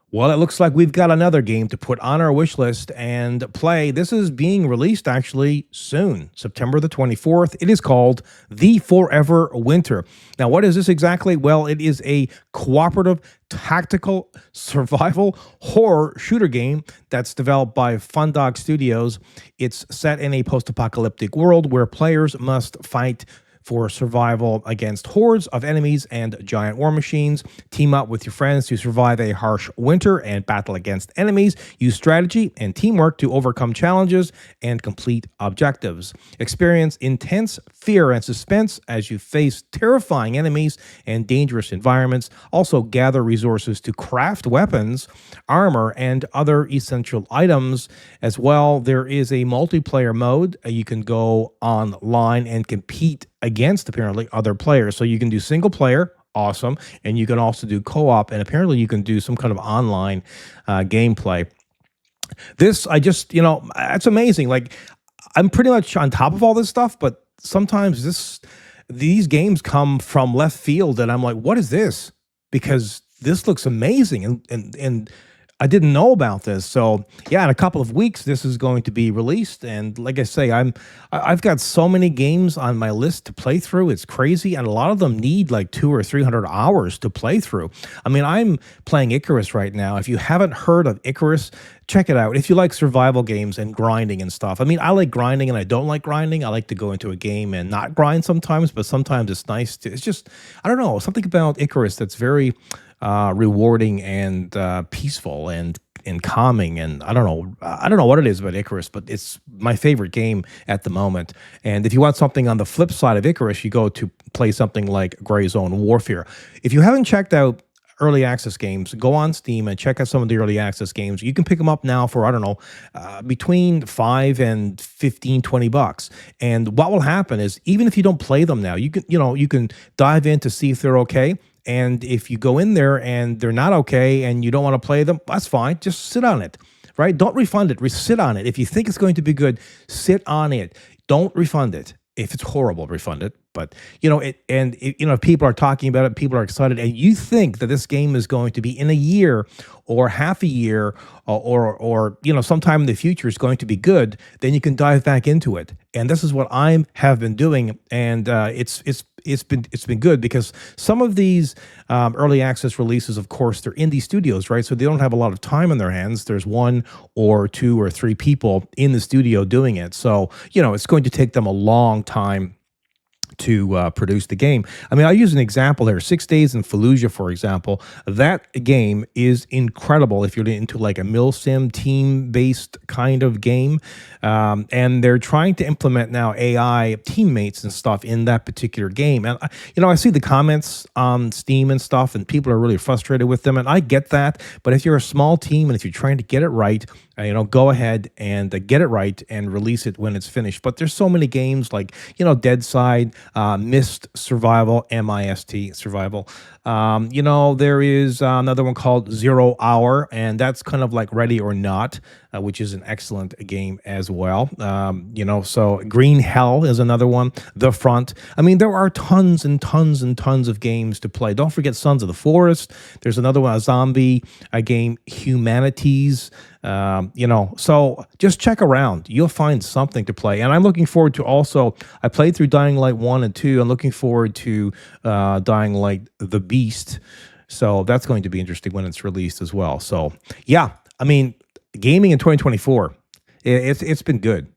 Well, it looks like we've got another game to put on our wish list and play. This is being released actually soon, September the 24th. It is called The Forever Winter. Now, what is this exactly? Well, it is a cooperative tactical survival horror shooter game that's developed by Fundog Studios. It's set in a post apocalyptic world where players must fight for survival against hordes of enemies and giant war machines. Team up with your friends to survive a harsh winter and battle against enemies. Use strategy and teamwork to overcome challenges and complete objectives. Experience intense fear and suspense as you face terrifying enemies and dangerous environments. Also, gather resources to craft weapons, armor, and other essential items. As well, there is a multiplayer mode. You can go online and compete against apparently other players. So you can do single player, awesome, and you can also do co-op, and apparently you can do some kind of online gameplay. This, I just, it's amazing. Like, I'm pretty much on top of all this stuff, but sometimes these games come from left field, and I'm like, what is this? Because this looks amazing, and I didn't know about this. So yeah, in a couple of weeks, this is going to be released. And like I say, I've got so many games on my list to play through. It's crazy. And a lot of them need like 200 or 300 hours to play through. I mean, I'm playing Icarus right now. If you haven't heard of Icarus, check it out. If you like survival games and grinding and stuff. I mean, I like grinding and I don't like grinding. I like to go into a game and not grind sometimes, but sometimes it's nice to, it's just, I don't know, something about Icarus that's very rewarding and peaceful and calming. And I don't know what it is about Icarus, but it's my favorite game at the moment. And if you want something on the flip side of Icarus, you go to play something like Gray Zone Warfare. If you haven't checked out early access games, go on Steam and check out some of the early access games. You can pick them up now for, I don't know, between 5 and 15, 20 bucks. And what will happen is, even if you don't play them now, you can dive in to see if they're okay. And if you go in there and they're not okay and you don't want to play them, that's fine. Just sit on it, right? Don't refund it. Sit on it. If you think it's going to be good, sit on it. Don't refund it. If it's horrible, refund it. But if people are talking about it, people are excited, and you think that this game is going to be in a year or half a year or sometime in the future is going to be good, then you can dive back into it. And this is what I have been doing, and it's been good, because some of these early access releases, of course, they're indie studios, right? So they don't have a lot of time on their hands. There's 1 or 2 or 3 people in the studio doing it. So, it's going to take them a long time to produce the game. I mean, I'll use an example here. 6 Days in Fallujah, for example. That game is incredible if you're into like a milsim team-based kind of game. And they're trying to implement now AI teammates and stuff in that particular game. And, I see the comments on Steam and stuff, and people are really frustrated with them. And I get that. But if you're a small team and if you're trying to get it right, go ahead and get it right and release it when it's finished. But there's so many games like, Dead Side, Mist Survival, MIST Survival. There is another one called 0 Hour, and that's kind of like Ready or Not, which is an excellent game as well. So Green Hell is another one. The Front. I mean, there are tons and tons and tons of games to play. Don't forget Sons of the Forest. There's another one, a game, Humanities. So just check around. You'll find something to play. And I'm looking forward to also, I played through Dying Light 1 and 2. I'm looking forward to Dying Light The Beast. So that's going to be interesting when it's released as well. So yeah, I mean, gaming in 2024, it's been good.